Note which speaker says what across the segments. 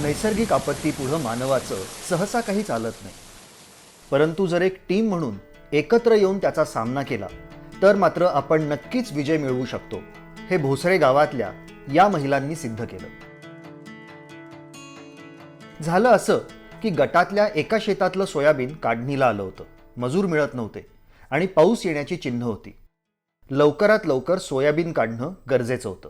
Speaker 1: नैसर्गिक आपत्तीपुढं मानवाचं सहसा काही चालत नाही, परंतु जर एक टीम म्हणून एकत्र येऊन त्याचा सामना केला तर मात्र आपण नक्कीच विजय मिळवू शकतो, हे भोसरे गावातल्या या महिलांनी सिद्ध केलं. झालं असं की गटातल्या एका शेतातलं सोयाबीन काढणीला आलं होतं. मजूर मिळत नव्हते आणि पाऊस येण्याची चिन्ह होती. लवकरात लवकर सोयाबीन काढणं गरजेचं होतं.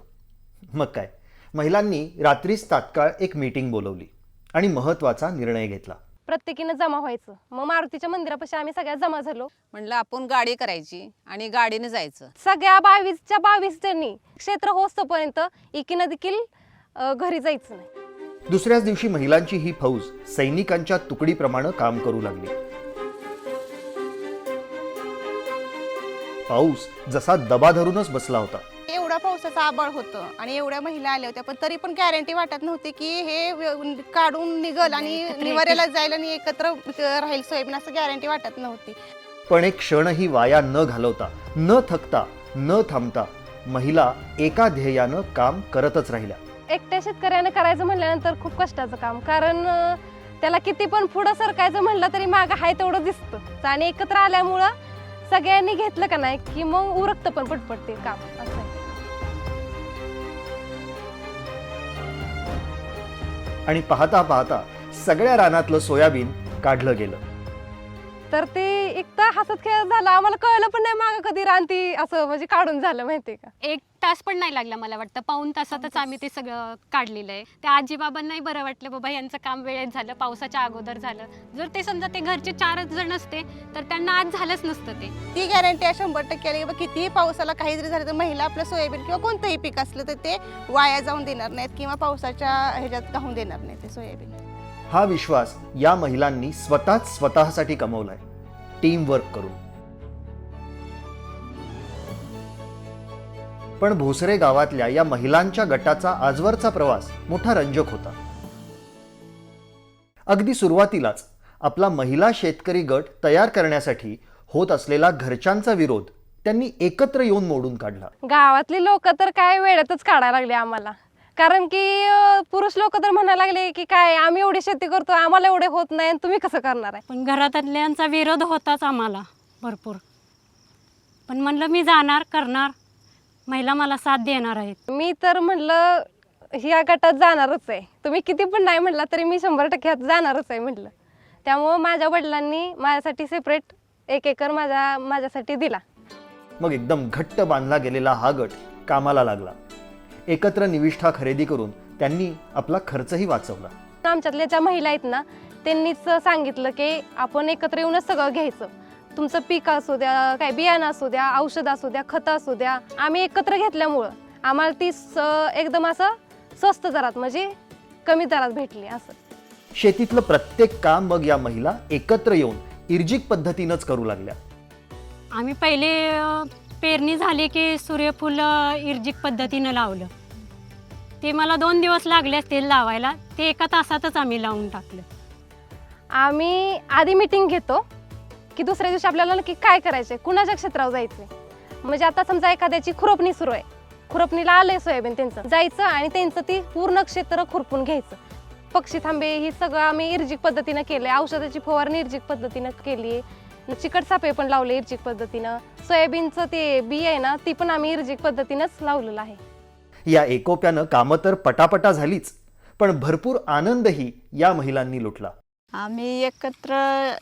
Speaker 1: मग काय, महिलांनी रात्रीच तात्काळ एक मीटिंग बोलवली आणि महत्त्वाचा निर्णय घेतला.
Speaker 2: प्रत्येकीनं जमा व्हायचं. मग मारुतीच्या मंदिरापाशी आम्ही सगळ्या जमा झालो.
Speaker 3: म्हणलं आपण गाडी करायची आणि गाडीने जायचं.
Speaker 2: सगळ्या 22च्या 22 जणी क्षेत्र होस्तपर्यंत एकीनं देखील घरी जायचं नाही.
Speaker 1: दुसऱ्याच दिवशी महिलांची ही फौज सैनिकांच्या तुकडीप्रमाणे काम करू लागली. पाऊस जसा दबा धरूनच बसला होता.
Speaker 4: एवढा पावसाचं आभाळ होतं आणि एवढ्या महिला आल्या होत्या, पण तरी पण गॅरंटी वाटत नव्हती की हे काढून निघल आणि निवाऱ्याला जायला आणि एकत्र राहील सोयाबीन, असं गॅरंटी वाटत नव्हती.
Speaker 1: पण एक क्षणही वाया न घालवता, न थकता, न थांबता महिला एका ध्येयानं काम करतच राहिल्या.
Speaker 2: एकट्या शेतकऱ्यानं करायचं म्हणल्यानंतर खूप कष्टाचं काम, कारण त्याला किती पण पुढं सरकायचं म्हणलं तरी मागं हाय तेवढं दिसतं. आणि एकत्र आल्यामुळं सगळ्यांनी घेतलं का नाही की मग उरकतं पण पटपट ते काम. असं आहे.
Speaker 1: आणि पाहता पाहता सगळ्या रानातलं सोयाबीन काढलं गेलं.
Speaker 2: तर ते एक तर हसत खेळत झालं. आम्हाला कळलं पण नाही मागं कधी रानती असं म्हणजे काढून झालं, माहितीये का.
Speaker 5: 1 तास पण नाही लागला, मला वाटतं पाऊण तासातच आम्ही ते सगळं काढलेलं आहे. त्या आजीबाबांनाही बरं वाटलं, बाबा यांचं काम वेळेत झालं, पावसाच्या अगोदर झालं. जर ते समजा ते घरचे 4च जण असते तर त्यांना आज झालंच नसतं.
Speaker 4: ती गॅरंटी आहे 100% आली की कितीही पावसाला काही जरी झालं तर महिला आपलं सोयाबीन किंवा कोणतंही पीक असलं तर ते वाया जाऊन देणार नाहीत किंवा पावसाच्या ह्याच्यात गाहून देणार नाही ते सोयाबीन.
Speaker 1: हा विश्वास या महिलांनी स्वतःसाठी कमवलाय, टीम वर्क करून. पण भोसरे गावातल्या या महिलांच्या गटाचा आजवरचा प्रवास मोठा रंजक होता. अगदी सुरुवातीलाच आपला महिला शेतकरी गट तयार करण्यासाठी होत असलेला घरच्यांचा विरोध त्यांनी एकत्र येऊन मोडून काढला.
Speaker 2: गावातली लोक तर काय वेळेतच काढायला लागले आम्हाला, कारण की पुरुष लोक तर म्हणायला लागले की काय आम्ही एवढी शेती करतो, आम्हाला एवढे होत नाही, तुम्ही कसं करणार आहे.
Speaker 5: पण घरातल्यांचा विरोध होताच आम्हाला भरपूर. पण म्हणलं मी जाणार, करणार, महिला मला साथ देणार आहेत.
Speaker 2: मी तर म्हणलं ह्या गटात जाणारच आहे. तुम्ही किती पण नाही म्हटला तरी मी 100% ह्यात जाणारच आहे म्हटलं. त्यामुळं माझ्या वडिलांनी माझ्यासाठी सेपरेट 1 एकर माझ्यासाठी दिला. मग
Speaker 1: एकदम घट्ट बांधला गेलेला हा गट कामाला लागला. एकत्र निविष्ठा खरेदी करून त्यांनी आपला खर्चही वाचवला.
Speaker 2: आमच्यातल्या ज्या महिला आहेत ना, त्यांनीच सांगितलं की आपण एकत्र येऊनच सगळं घ्यायचं. तुमचं पीक असू द्या, काय बियाणं असू द्या, औषध असू द्या, खतं असू द्या, आम्ही एकत्र घेतल्यामुळं आम्हाला ती एकदम असं स्वस्त दरात म्हणजे कमी दरात भेटली. असं
Speaker 1: शेतीतलं प्रत्येक काम मग या महिला एकत्र येऊन इर्जिक पद्धतीनंच करू लागल्या.
Speaker 5: आम्ही पहिले पेरणी झाली की सूर्यफूल इर्जिक पद्धतीनं लावलं. ते मला 2 दिवस लागले असतील लावायला, ते 1 तासातच आम्ही लावून टाकलं.
Speaker 2: आम्ही आधी मीटिंग घेतो की दुसऱ्या दिवशी आपल्याला नक्की काय करायचंय, कुणाच्या क्षेत्रावर जायचंय. म्हणजे आता समजा एखाद्याची खुरपणी सुरू आहे, खुरपणीला आलंय सोयाबीन, त्यांचं जायचं आणि त्यांचं ती पूर्ण क्षेत्र खुरपून घ्यायचं. पक्षी थांबे ही सगळं आम्ही इर्जिक पद्धतीनं केलंय. औषधाची फवारणी इर्जिक पद्धतीनं केली. चिकट सापे पण लावले इर्जिक पद्धतीनं. सोयाबीनचं ते बी आहे ना, ती पण आम्ही इर्जिक पद्धतीनंच लावलेलं आहे.
Speaker 1: या एकोप्यानं कामं तर पटापटा झालीच, पण भरपूर आनंदही या महिलांनी लुटला.
Speaker 6: आम्ही एकत्र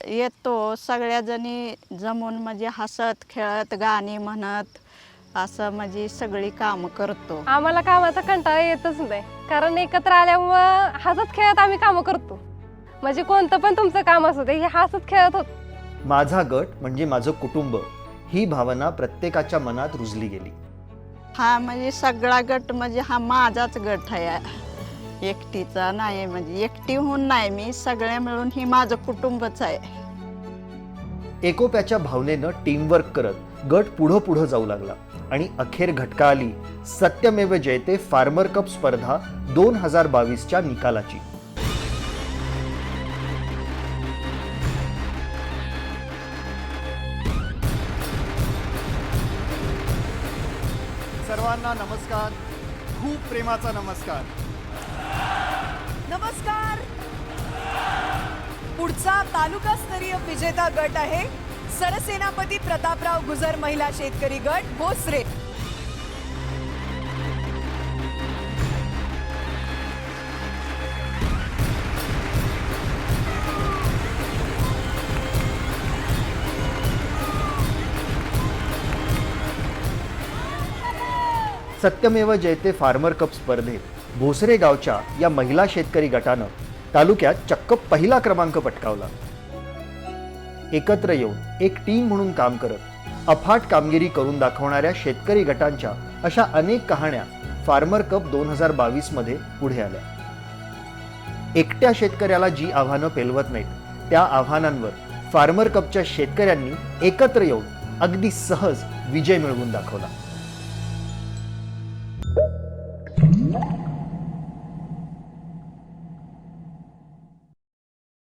Speaker 6: येतो सगळ्या जणी जमून, म्हणजे हसत खेळत गाणी म्हणत असं म्हणजे सगळी कामं करतो.
Speaker 2: आम्हाला कामाचा कंटाळा येतच नाही, कारण एकत्र आल्यामुळं हसत खेळत आम्ही कामं करतो. म्हणजे कोणतं पण तुमचं काम असू दे, हे हसत खेळत होत.
Speaker 1: माझा गट म्हणजे माझं कुटुंब, ही भावना प्रत्येकाच्या मनात रुजली गेली.
Speaker 6: हा म्हणजे सगळा गट म्हणजे हा माझाच गट आहे, एकटीचा नाही. म्हणजे एकटी होऊन नाही मी, सगळे मिळून ही माझं कुटुंबच आहे.
Speaker 1: एकोप्याच्या भावनेनं टीमवर्क करत गट पुढं जाऊ लागला आणि अखेर घटका आली सत्यमेव जयते फार्मर कप स्पर्धा 2022च्या निकालाची.
Speaker 7: सर्वांना नमस्कार, खूप प्रेमाचा नमस्कार. नमस्कार. पुढचा तालुकास्तरीय विजेता गट आहे सरसेनापती प्रतापराव गुजर महिला शेतकरी गट भोसरे.
Speaker 1: सत्यमेव जयते फार्मर कप स्पर्धेत भोसरे गावच्या या महिला शेतकरी गटानं तालुक्यात चक्क पहिला क्रमांक पटकावला. एकत्र येऊन एक टीम म्हणून काम करत अफाट कामगिरी करून दाखवणाऱ्या शेतकरी गटांच्या अशा अनेक कहाण्या फार्मर कप 2022 मध्ये पुढे आल्या. एकट्या शेतकऱ्याला जी आव्हानं पेलवत नाहीत त्या आव्हानांवर फार्मर कपच्या शेतकऱ्यांनी एकत्र येऊन अगदी सहज विजय मिळवून दाखवला.